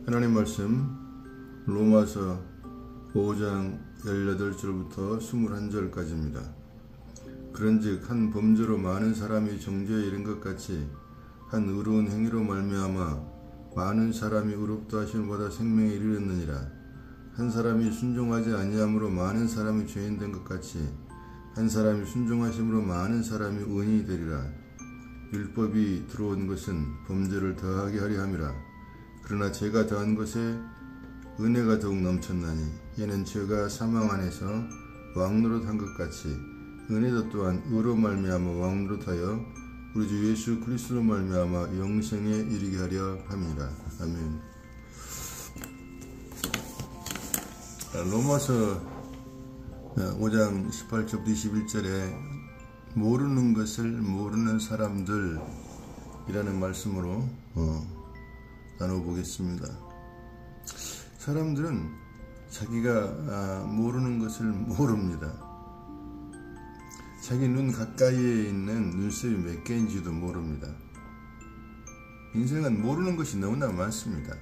하나님 말씀 로마서 5장 18절부터 21절까지입니다. 그런즉 한 범죄로 많은 사람이 정죄에 이른 것 같이 한 의로운 행위로 말미암아 많은 사람이 의롭다 하심을 받아 생명에 이르렀느니라. 한 사람이 순종하지 아니함으로 많은 사람이 죄인 된 것 같이 한 사람이 순종하심으로 많은 사람이 의인이 되리라. 율법이 들어온 것은 범죄를 더하게 하려 함이라. 그러나 죄가 더한 것에 은혜가 더욱 넘쳤나니 이는 죄가 사망 안에서 왕노릇한 것 같이 은혜도 또한 의로 말미암아 왕노릇하여 우리 주 예수 그리스도로 말미암아 영생에 이르게 하려 함이라. 아멘. 로마서 5장 18절부터 21절에 모르는 것을 모르는 사람들 이라는 말씀으로 나눠보겠습니다. 사람들은 자기가 모르는 것을 모릅니다. 자기 눈 가까이에 있는 눈썹이 몇 개인지도 모릅니다. 인생은 모르는 것이 너무나 많습니다.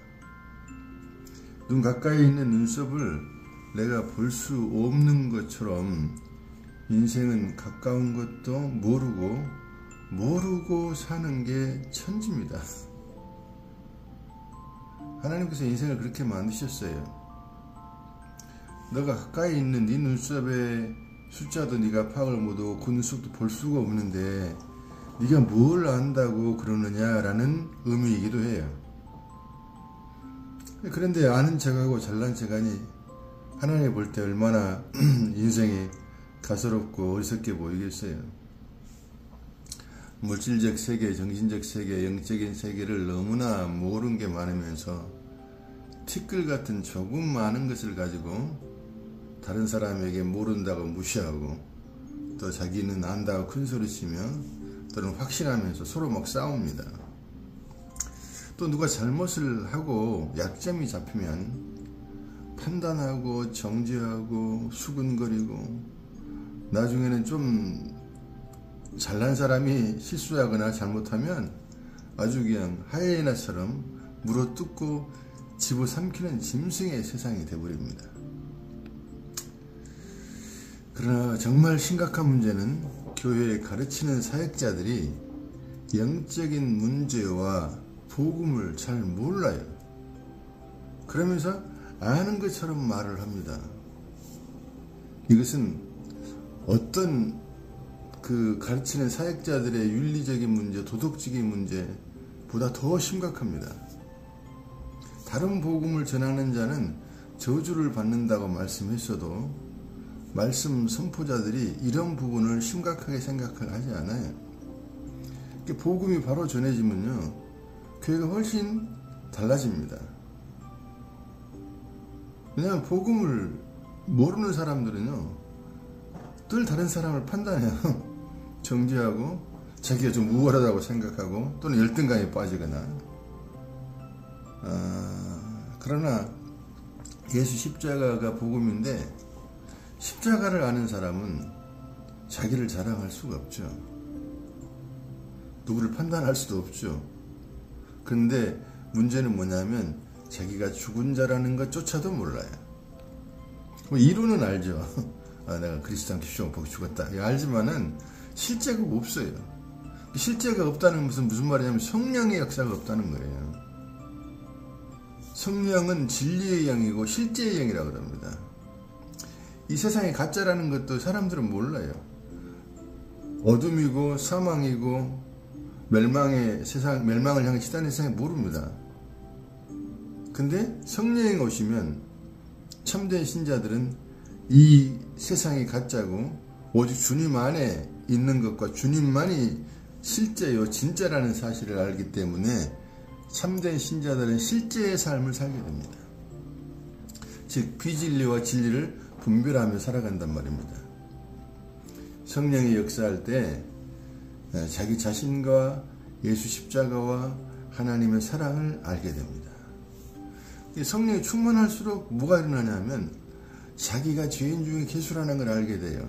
눈 가까이에 있는 눈썹을 내가 볼 수 없는 것처럼 인생은 가까운 것도 모르고 사는 게 천지입니다. 하나님께서 인생을 그렇게 만드셨어요. 너가 가까이 있는 네 눈썹의 숫자도 네가 파악을 못하고 그 눈썹도 볼 수가 없는데 네가 뭘 안다고 그러느냐라는 의미이기도 해요. 그런데 아는 척하고 잘난 척하니 하나님 볼 때 얼마나 인생이 가소롭고 어리석게 보이겠어요. 물질적 세계, 정신적 세계, 영적인 세계를 너무나 모르는 게 많으면서 티끌 같은 조금 많은 것을 가지고 다른 사람에게 모른다고 무시하고 또 자기는 안다고 큰소리치며 또는 확신하면서 서로 막 싸웁니다. 또 누가 잘못을 하고 약점이 잡히면 판단하고 정죄하고 수근거리고 나중에는 좀 잘난 사람이 실수하거나 잘못하면 아주 그냥 하이에나처럼 물어뜯고 집어삼키는 짐승의 세상이 되어버립니다. 그러나 정말 심각한 문제는 교회에 가르치는 사역자들이 영적인 문제와 복음을 잘 몰라요. 그러면서 아는 것처럼 말을 합니다. 이것은 어떤 그 가르치는 사역자들의 윤리적인 문제, 도덕적인 문제보다 더 심각합니다. 다른 복음을 전하는 자는 저주를 받는다고 말씀했어도 말씀 선포자들이 이런 부분을 심각하게 생각을 하지 않아요. 복음이 바로 전해지면요, 교회가 훨씬 달라집니다. 왜냐하면 복음을 모르는 사람들은요, 늘 다른 사람을 판단해요. 정죄하고 자기가 좀 우월하다고 생각하고 또는 열등감에 빠지거나. 그러나 예수 십자가가 복음인데 십자가를 아는 사람은 자기를 자랑할 수가 없죠. 누구를 판단할 수도 없죠. 그런데 문제는 뭐냐면 자기가 죽은 자라는 것조차도 몰라요. 이론은 알죠. 내가 그리스도 안께 십자가 죽었다. 알지만은 실제가 없어요. 실제가 없다는 것은 무슨 말이냐면 성령의 역사가 없다는 거예요. 성령은 진리의 영이고 실제의 영이라고 합니다. 이 세상이 가짜라는 것도 사람들은 몰라요. 어둠이고 사망이고 멸망을 향해 치닫는 세상이 모릅니다. 근데 성령이 오시면 참된 신자들은 이 세상이 가짜고 오직 주님 안에 있는 것과 주님만이 실제요 진짜라는 사실을 알기 때문에 참된 신자들은 실제의 삶을 살게 됩니다. 즉 비진리와 진리를 분별하며 살아간단 말입니다. 성령이 역사할 때 자기 자신과 예수 십자가와 하나님의 사랑을 알게 됩니다. 성령이 충만할수록 뭐가 일어나냐면 자기가 죄인 중에 괴수라는 걸 알게 돼요.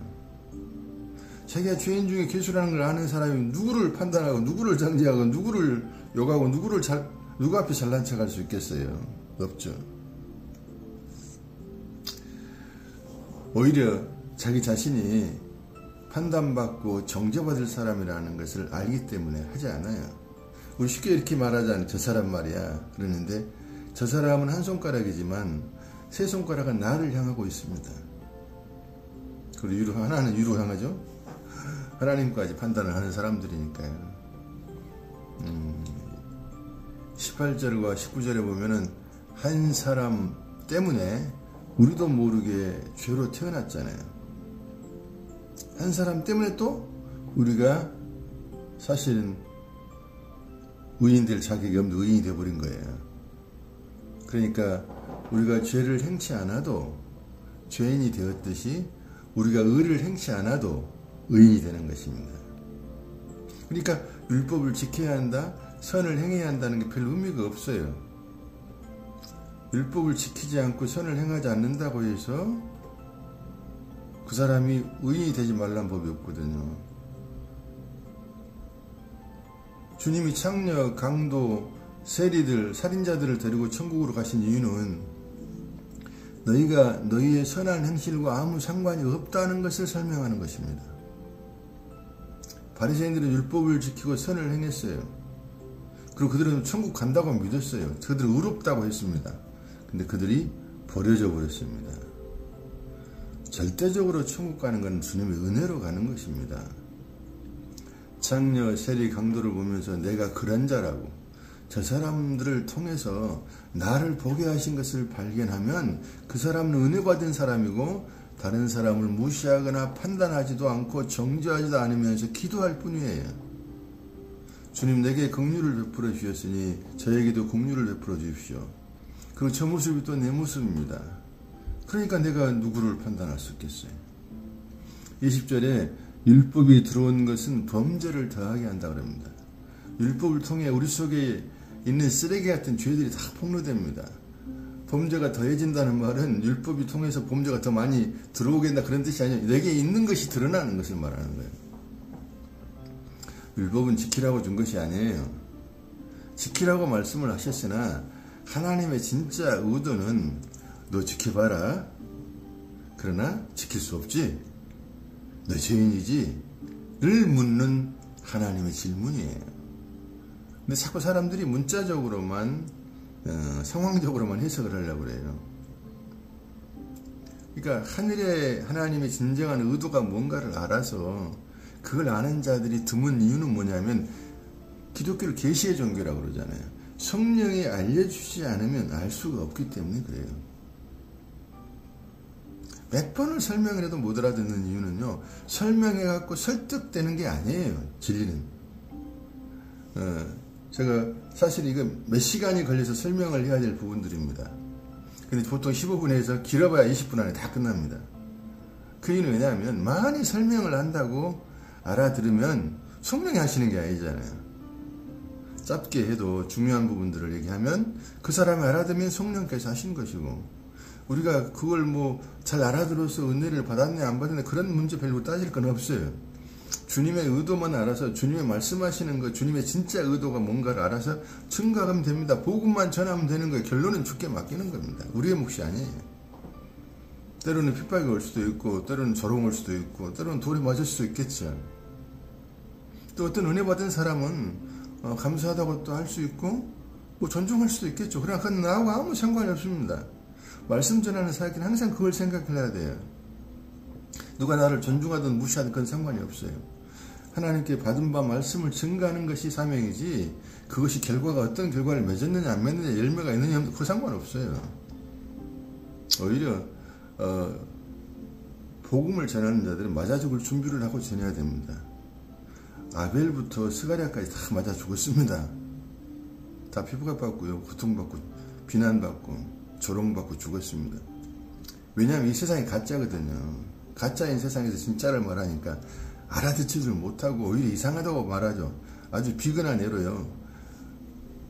자기가 죄인 중에 괴수라는 걸 아는 사람이 누구를 판단하고 누구를 정죄하고 누구를 욕하고 누구 앞에 잘난 척할 수 있겠어요. 없죠. 오히려 자기 자신이 판단받고 정죄받을 사람이라는 것을 알기 때문에 하지 않아요. 우리 쉽게 이렇게 말하자면 저 사람 말이야 그러는데, 저 사람은 한 손가락이지만 세 손가락은 나를 향하고 있습니다. 그리고 하나는 위로 향하죠. 하나님까지 판단을 하는 사람들이니까요. 18절과 19절에 보면은 한 사람 때문에 우리도 모르게 죄로 태어났잖아요. 한 사람 때문에 또 우리가 사실은 의인 될 자격이 없는 의인이 되어버린 거예요. 그러니까 우리가 죄를 행치 않아도 죄인이 되었듯이 우리가 의를 행치 않아도 의인이 되는 것입니다. 그러니까 율법을 지켜야 한다, 선을 행해야 한다는 게 별 의미가 없어요. 율법을 지키지 않고 선을 행하지 않는다고 해서 그 사람이 의인이 되지 말란 법이 없거든요. 주님이 창녀, 강도, 세리들, 살인자들을 데리고 천국으로 가신 이유는 너희가 너희의 선한 행실과 아무 상관이 없다는 것을 설명하는 것입니다. 바리새인들은 율법을 지키고 선을 행했어요. 그리고 그들은 천국 간다고 믿었어요. 그들은 의롭다고 했습니다. 근데 그들이 버려져 버렸습니다. 절대적으로 천국 가는 건 주님의 은혜로 가는 것입니다. 창녀, 세리, 강도를 보면서 내가 그런 자라고, 저 사람들을 통해서 나를 보게 하신 것을 발견하면 그 사람은 은혜 받은 사람이고 다른 사람을 무시하거나 판단하지도 않고 정죄하지도 않으면서 기도할 뿐이에요. 주님, 내게 긍휼을 베풀어 주셨으니 저에게도 긍휼을 베풀어 주십시오. 그리고 저 모습이 또 내 모습입니다. 그러니까 내가 누구를 판단할 수 있겠어요. 20절에 율법이 들어온 것은 범죄를 더하게 한다 그럽니다. 율법을 통해 우리 속에 있는 쓰레기 같은 죄들이 다 폭로됩니다. 범죄가 더해진다는 말은 율법이 통해서 범죄가 더 많이 들어오게 한다 그런 뜻이 아니에요. 내게 있는 것이 드러나는 것을 말하는 거예요. 율법은 지키라고 준 것이 아니에요. 지키라고 말씀을 하셨으나 하나님의 진짜 의도는 너 지켜봐라. 그러나 지킬 수 없지. 너 죄인이지. 를 묻는 하나님의 질문이에요. 근데 자꾸 사람들이 문자적으로만 상황적으로만 해석을 하려고 그래요. 그러니까 하늘에 하나님의 진정한 의도가 뭔가를 알아서 그걸 아는 자들이 드문 이유는 뭐냐면 기독교를 계시의 종교라고 그러잖아요. 성령이 알려주지 않으면 알 수가 없기 때문에 그래요. 몇 번을 설명을 해도 못 알아듣는 이유는요, 설명해갖고 설득되는 게 아니에요. 진리는. 제가 사실 이거 몇 시간이 걸려서 설명을 해야 될 부분들입니다. 근데 보통 15분에서 길어봐야 20분 안에 다 끝납니다. 그 이유는 왜냐하면 많이 설명을 한다고 알아들으면 성령이 하시는 게 아니잖아요. 짧게 해도 중요한 부분들을 얘기하면 그 사람이 알아들으면 성령께서 하신 것이고, 우리가 그걸 뭐 잘 알아들어서 은혜를 받았네 안 받았네 그런 문제 별로 따질 건 없어요. 주님의 의도만 알아서 주님의 말씀하시는 것, 주님의 진짜 의도가 뭔가를 알아서 증거하면 됩니다. 복음만 전하면 되는 거예요. 결론은 주께 맡기는 겁니다. 우리의 몫이 아니에요. 때로는 핍박이 올 수도 있고, 때로는 조롱 올 수도 있고, 때로는 돌이 맞을 수도 있겠죠. 또 어떤 은혜 받은 사람은 감사하다고 또 할 수 있고, 뭐 존중할 수도 있겠죠. 그러나 그건 나하고 아무 상관이 없습니다. 말씀 전하는 사역은 항상 그걸 생각해야 돼요. 누가 나를 존중하든 무시하든 그건 상관이 없어요. 하나님께 받은 바 말씀을 증거하는 것이 사명이지, 그것이 결과가 어떤 결과를 맺었느냐 안 맺느냐 열매가 있느냐 그 상관없어요. 오히려 복음을 전하는 자들은 맞아 죽을 준비를 하고 전해야 됩니다. 아벨부터 스가랴까지 다 맞아 죽었습니다. 다 피부가 받고요, 고통받고 비난받고 조롱받고 죽었습니다. 왜냐하면 이 세상이 가짜거든요. 가짜인 세상에서 진짜를 말하니까 알아듣지를 못하고 오히려 이상하다고 말하죠. 아주 비근한 예로요.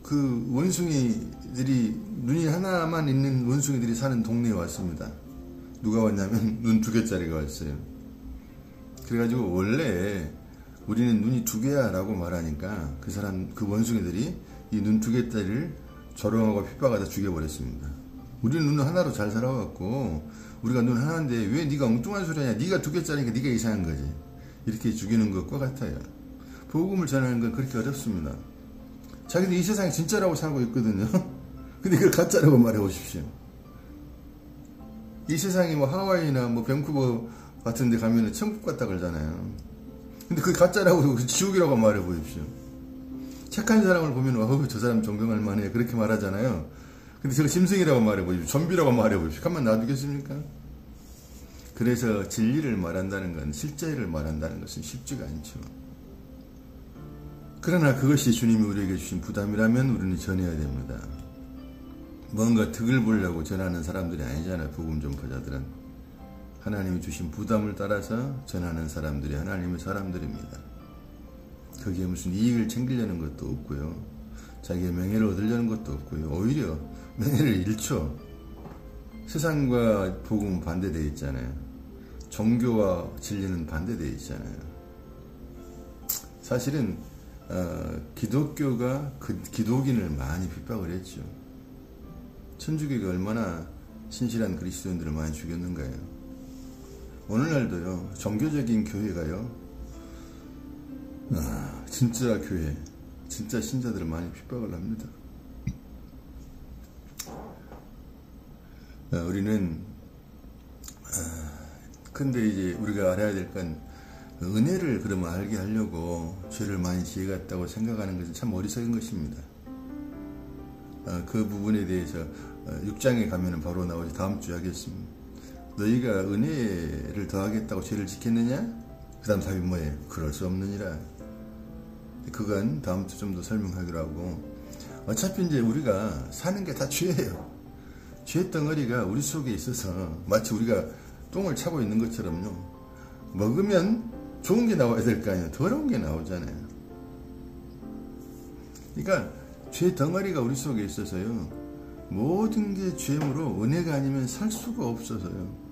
그 원숭이들이, 눈이 하나만 있는 원숭이들이 사는 동네에 왔습니다. 누가 왔냐면 눈 2개짜리가 왔어요. 그래가지고 원래 우리는 눈이 2개야 라고 말하니까 그 원숭이들이 이 눈 2개짜리를 조롱하고 핍박하다 죽여버렸습니다. 우리는 눈 하나로 잘 살아왔고 우리가 눈 하나인데 왜 네가 엉뚱한 소리 하냐, 네가 두 개짜리니까 네가 이상한 거지, 이렇게 죽이는 것과 같아요. 복음을 전하는 건 그렇게 어렵습니다. 자기들 이 세상이 진짜라고 살고 있거든요. 근데 그걸 가짜라고 말해 보십시오. 이 세상이 뭐 하와이나 뭐 밴쿠버 같은 데 가면은 천국 같다 그러잖아요. 근데 그게 가짜라고, 지옥이라고 말해 보십시오. 착한 사람을 보면 저 사람 존경할 만해 그렇게 말하잖아요. 근데 제가 짐승이라고 말해 보십시오. 좀비라고 말해 보십시오. 가만 놔두겠습니까? 그래서 진리를 말한다는 건, 실제를 말한다는 것은 쉽지가 않죠. 그러나 그것이 주님이 우리에게 주신 부담이라면 우리는 전해야 됩니다. 뭔가 득을 보려고 전하는 사람들이 아니잖아요. 복음 전파자들은 하나님이 주신 부담을 따라서 전하는 사람들이 하나님의 사람들입니다. 거기에 무슨 이익을 챙기려는 것도 없고요, 자기의 명예를 얻으려는 것도 없고요, 오히려 명예를 잃죠. 세상과 복음은 반대되어 있잖아요. 종교와 진리는 반대되어 있잖아요. 사실은 기독교가 기독인을 많이 핍박을 했죠. 천주교가 얼마나 신실한 그리스도인들을 많이 죽였는가요. 오늘날도요, 종교적인 교회가요, 진짜 교회, 진짜 신자들을 많이 핍박을 합니다. 우리는 근데 이제 우리가 알아야 될 건, 은혜를 그러면 알게 하려고 죄를 많이 지어갔다고 생각하는 것은 참 어리석은 것입니다. 그 부분에 대해서 6장에 가면은 바로 나오지, 다음 주에 하겠습니다. 너희가 은혜를 더하겠다고 죄를 지켰느냐? 그 다음 답이 뭐예요? 그럴 수 없느니라. 그건 다음 주 좀 더 설명하기로 하고, 어차피 이제 우리가 사는 게 다 죄예요. 죄 덩어리가 우리 속에 있어서 마치 우리가 똥을 차고 있는 것처럼요, 먹으면 좋은 게 나와야 될 거 아니에요. 더러운 게 나오잖아요. 그러니까 죄 덩어리가 우리 속에 있어서요, 모든 게 죄므로 은혜가 아니면 살 수가 없어서요,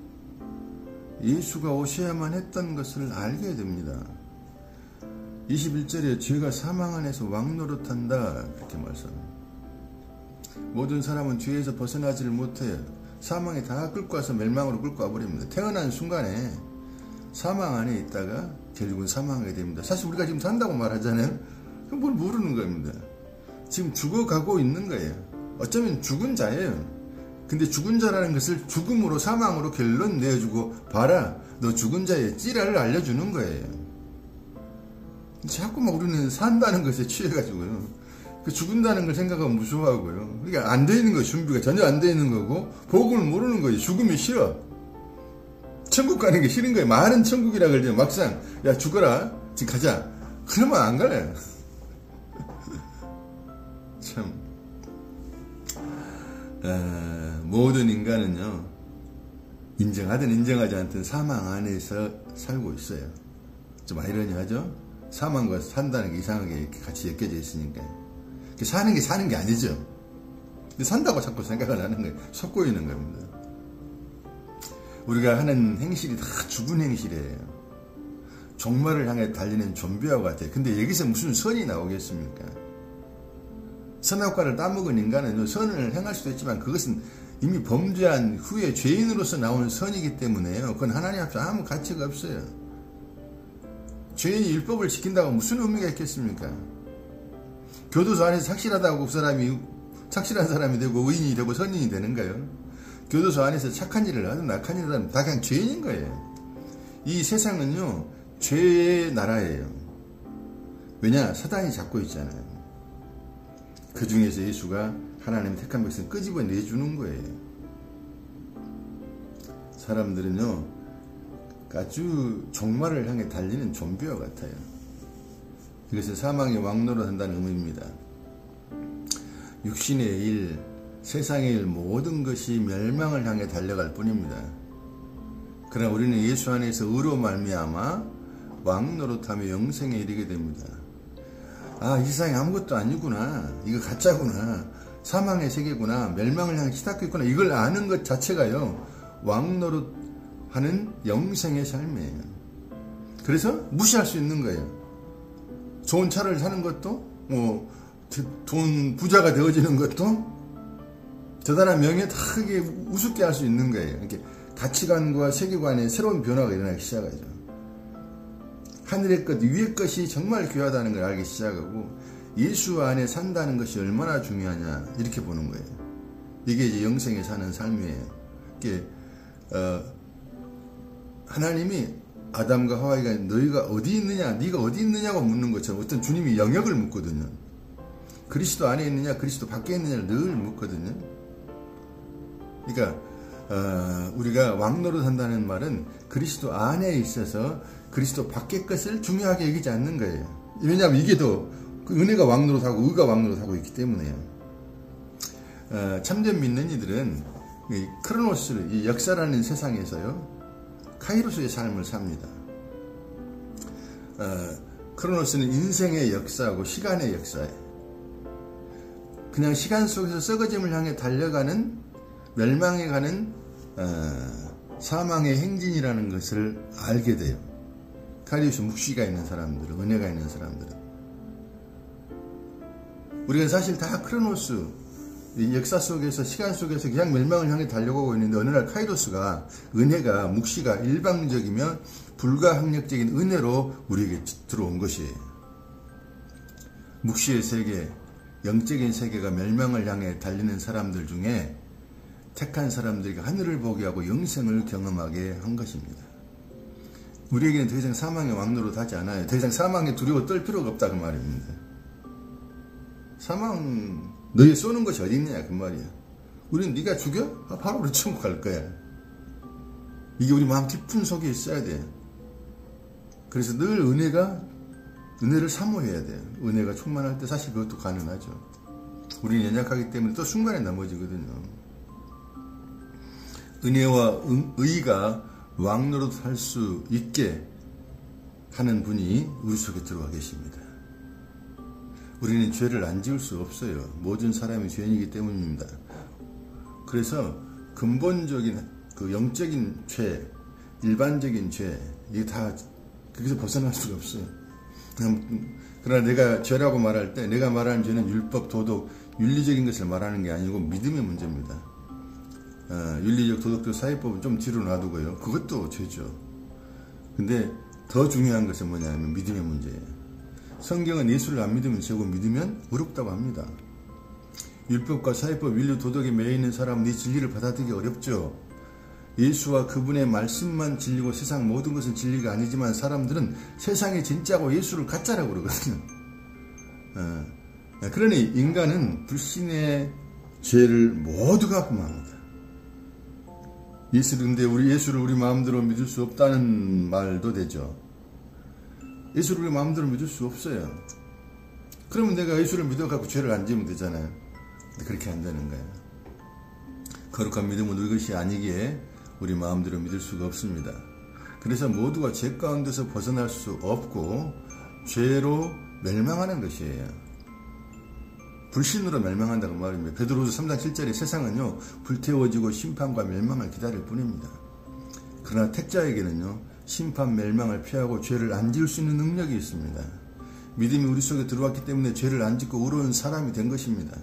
예수가 오셔야만 했던 것을 알게 됩니다. 21절에 죄가 사망 안에서 왕노릇한다, 그렇게 말씀합니다. 모든 사람은 죄에서 벗어나지를 못해요. 사망에 다 끌고 와서 멸망으로 끌고 와버립니다. 태어난 순간에 사망 안에 있다가 결국은 사망하게 됩니다. 사실 우리가 지금 산다고 말하잖아요. 그럼 뭘 모르는 겁니다. 지금 죽어가고 있는 거예요. 어쩌면 죽은 자예요. 근데 죽은 자라는 것을 죽음으로, 사망으로 결론 내어주고, 봐라, 너 죽은 자의 찌라를 알려주는 거예요. 자꾸 막 우리는 산다는 것에 취해가지고요, 그 죽은다는 걸 생각하면 무서워하고요. 그러니까 안 돼 있는 거예요. 준비가 전혀 안 돼 있는 거고, 복음을 모르는 거예요. 죽음이 싫어. 천국 가는 게 싫은 거예요. 말은 천국이라 그러죠. 막상 야 죽어라, 지금 가자, 그러면 안 가요. 참, 모든 인간은요, 인정하든 인정하지 않든 사망 안에서 살고 있어요. 좀 아이러니하죠? 사망과 산다는 게 이상하게 이렇게 같이 엮여져 있으니까요. 사는 게 사는 게 아니죠. 근데 산다고 자꾸 생각을 하는 거예요. 속고 있는 겁니다. 우리가 하는 행실이 다 죽은 행실이에요. 종말을 향해 달리는 좀비와 같아요. 근데 여기서 무슨 선이 나오겠습니까? 선악과를 따먹은 인간은 선을 행할 수도 있지만 그것은 이미 범죄한 후에 죄인으로서 나오는 선이기 때문에요. 그건 하나님 앞에 아무 가치가 없어요. 죄인이 율법을 지킨다고 무슨 의미가 있겠습니까? 교도소 안에서 착실하다고 그 사람이 착실한 사람이 되고 의인이 되고 선인이 되는가요? 교도소 안에서 착한 일을 하든 악한 일을 하든 다 그냥 죄인인 거예요. 이 세상은요, 죄의 나라예요. 왜냐? 사단이 잡고 있잖아요. 그 중에서 예수가 하나님 택한 백성 끄집어내주는 거예요. 사람들은요, 아주 종말을 향해 달리는 좀비와 같아요. 이것은 사망의 왕노릇 한다는 의미입니다. 육신의 일, 세상의 일, 모든 것이 멸망을 향해 달려갈 뿐입니다. 그러나 우리는 예수 안에서 의로 말미암아 왕노릇하며 영생에 이르게 됩니다. 아, 이 세상이 아무것도 아니구나, 이거 가짜구나, 사망의 세계구나, 멸망을 향해 치닫고 있구나, 이걸 아는 것 자체가요, 왕노릇하는 영생의 삶이에요. 그래서 무시할 수 있는 거예요. 좋은 차를 사는 것도, 돈 부자가 되어지는 것도 대단한 명예 다 크게 우습게 할 수 있는 거예요. 이렇게 가치관과 세계관의 새로운 변화가 일어나기 시작하죠. 하늘의 것, 위의 것이 정말 귀하다는 걸 알기 시작하고 예수 안에 산다는 것이 얼마나 중요하냐 이렇게 보는 거예요. 이게 이제 영생에 사는 삶이에요. 이게 하나님이 아담과 하와이가 너희가 어디 있느냐, 네가 어디 있느냐고 묻는 것처럼 어떤 주님이 영역을 묻거든요. 그리스도 안에 있느냐, 그리스도 밖에 있느냐를 늘 묻거든요. 그러니까 우리가 왕노릇 한다는 말은 그리스도 안에 있어서 그리스도 밖의 것을 중요하게 여기지 않는 거예요. 왜냐하면 이게 더 은혜가 왕노릇하고 의가 왕노릇하고 있기 때문에요. 참된 믿는 이들은 이 크로노스를, 이 역사라는 세상에서요 카이로스의 삶을 삽니다. 크로노스는 인생의 역사하고 시간의 역사예요. 그냥 시간 속에서 썩어짐을 향해 달려가는, 멸망해 가는 사망의 행진이라는 것을 알게 돼요. 카이로스 묵시가 있는 사람들은, 은혜가 있는 사람들은. 우리가 사실 다 크로노스, 이 역사 속에서, 시간 속에서 그냥 멸망을 향해 달려가고 있는데 어느 날 카이로스가, 은혜가, 묵시가 일방적이며 불가항력적인 은혜로 우리에게 들어온 것이에요. 묵시의 세계, 영적인 세계가 멸망을 향해 달리는 사람들 중에 택한 사람들에게 하늘을 보게 하고 영생을 경험하게 한 것입니다. 우리에게는 더 이상 사망의 왕노릇 하지 않아요. 더 이상 사망에 두려워 떨 필요가 없다 그 말입니다. 사망 너희 쏘는 것이 어디 있느냐 그 말이야. 우리는 네가 죽여? 바로 우리 천국 갈 거야. 이게 우리 마음 깊은 속에 있어야 돼. 그래서 늘 은혜를 사모해야 돼요. 은혜가 충만할 때 사실 그것도 가능하죠. 우리는 연약하기 때문에 또 순간에 넘어지거든요. 은혜와 의가 왕노릇 할 수 있게 하는 분이 우리 속에 들어와 계십니다. 우리는 죄를 안 지을 수 없어요. 모든 사람이 죄인이기 때문입니다. 그래서 근본적인 그 영적인 죄, 일반적인 죄, 이게 다 거기서 벗어날 수가 없어요. 그러나 내가 죄라고 말할 때 내가 말하는 죄는 율법, 도덕, 윤리적인 것을 말하는 게 아니고 믿음의 문제입니다. 윤리적, 도덕적, 사회법은 좀 뒤로 놔두고요. 그것도 죄죠. 근데 더 중요한 것은 뭐냐면 믿음의 문제예요. 성경은 예수를 안 믿으면 죄고 믿으면 어렵다고 합니다. 율법과 사회법, 윤리, 도덕에 매여 있는 사람은 이 진리를 받아들이기 어렵죠. 예수와 그분의 말씀만 진리고 세상 모든 것은 진리가 아니지만 사람들은 세상이 진짜고 예수를 가짜라고 그러거든요. 그러니 인간은 불신의 죄를 모두 갖고 맙니다. 예수를 우리 마음대로 믿을 수 없다는 말도 되죠. 예수를 우리 마음대로 믿을 수 없어요. 그러면 내가 예수를 믿어갖고 죄를 안 지으면 되잖아요. 근데 그렇게 안 되는 거예요. 거룩한 믿음은 우리 것이 아니기에 우리 마음대로 믿을 수가 없습니다. 그래서 모두가 죄 가운데서 벗어날 수 없고 죄로 멸망하는 것이에요. 불신으로 멸망한다고 말입니다. 베드로후서 3장 7절에 세상은요 불태워지고 심판과 멸망을 기다릴 뿐입니다. 그러나 택자에게는요 심판, 멸망을 피하고 죄를 안 지을 수 있는 능력이 있습니다. 믿음이 우리 속에 들어왔기 때문에 죄를 안 짓고 의로운 사람이 된 것입니다.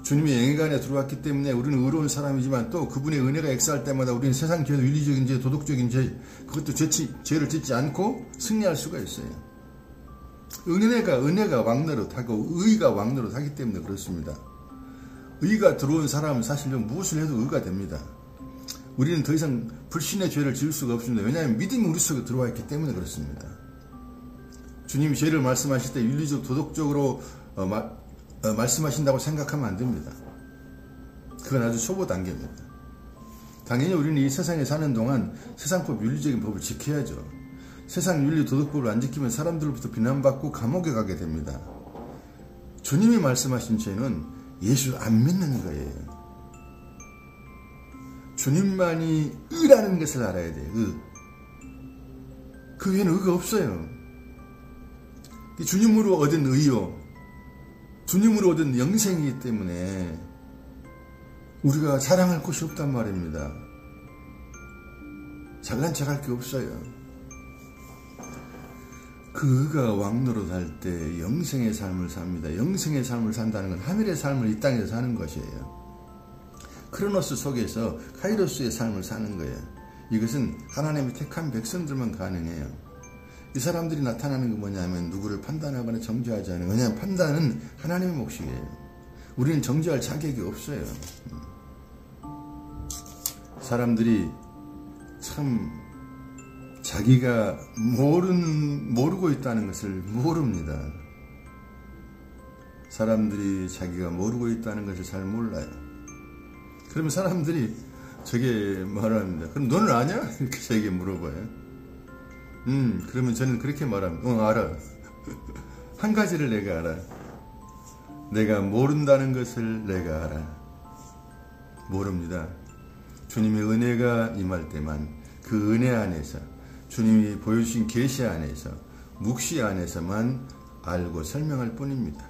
주님의 영예가 안에 들어왔기 때문에 우리는 의로운 사람이지만 또 그분의 은혜가 역사할 때마다 우리는 세상 죄, 윤리적인 죄, 도덕적인 죄, 그것도 죄를 짓지 않고 승리할 수가 있어요. 은혜가 왕노릇하고 의가 왕노릇하기 때문에 그렇습니다. 의가 들어온 사람은 사실 무엇을 해도 의가 됩니다. 우리는 더 이상 불신의 죄를 지을 수가 없습니다. 왜냐하면 믿음이 우리 속에 들어와 있기 때문에 그렇습니다. 주님이 죄를 말씀하실 때 윤리적, 도덕적으로 말씀하신다고 생각하면 안 됩니다. 그건 아주 초보 단계입니다. 당연히 우리는 이 세상에 사는 동안 세상법, 윤리적인 법을 지켜야죠. 세상 윤리, 도덕법을 안 지키면 사람들로부터 비난받고 감옥에 가게 됩니다. 주님이 말씀하신 죄는 예수 안 믿는 거예요. 주님만이 의라는 것을 알아야 돼요. 그 외에는 의가 없어요. 주님으로 얻은 의요, 주님으로 얻은 영생이기 때문에 우리가 자랑할 곳이 없단 말입니다. 잘난 척할 게 없어요. 그 의가 왕노릇할 때 영생의 삶을 삽니다. 영생의 삶을 산다는 건 하늘의 삶을 이 땅에서 사는 것이에요. 크로노스 속에서 카이로스의 삶을 사는 거예요. 이것은 하나님이 택한 백성들만 가능해요. 이 사람들이 나타나는 건 뭐냐면 누구를 판단하거나 정죄하지 않아요. 왜냐하면 판단은 하나님의 몫이에요. 우리는 정죄할 자격이 없어요. 사람들이 참 자기가 모르고 있다는 것을 모릅니다. 사람들이 자기가 모르고 있다는 것을 잘 몰라요. 그러면 사람들이 저게 말합니다. 그럼 너는 아냐? 이렇게 저에게 물어봐요. 그러면 저는 그렇게 말합니다. 알아. 한 가지를 내가 알아. 내가 모른다는 것을 내가 알아. 모릅니다. 주님의 은혜가 임할 때만 그 은혜 안에서 주님이 보여주신 계시 안에서 묵시 안에서만 알고 설명할 뿐입니다.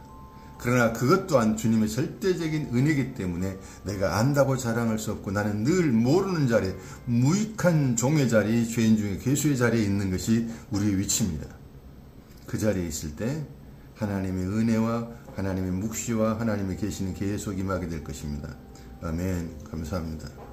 그러나 그것 또한 주님의 절대적인 은혜이기 때문에 내가 안다고 자랑할 수 없고 나는 늘 모르는 자리에 무익한 종의 자리, 죄인 중에 괴수의 자리에 있는 것이 우리의 위치입니다. 그 자리에 있을 때 하나님의 은혜와 하나님의 묵시와 하나님의 계시는 계속 임하게 될 것입니다. 아멘. 감사합니다.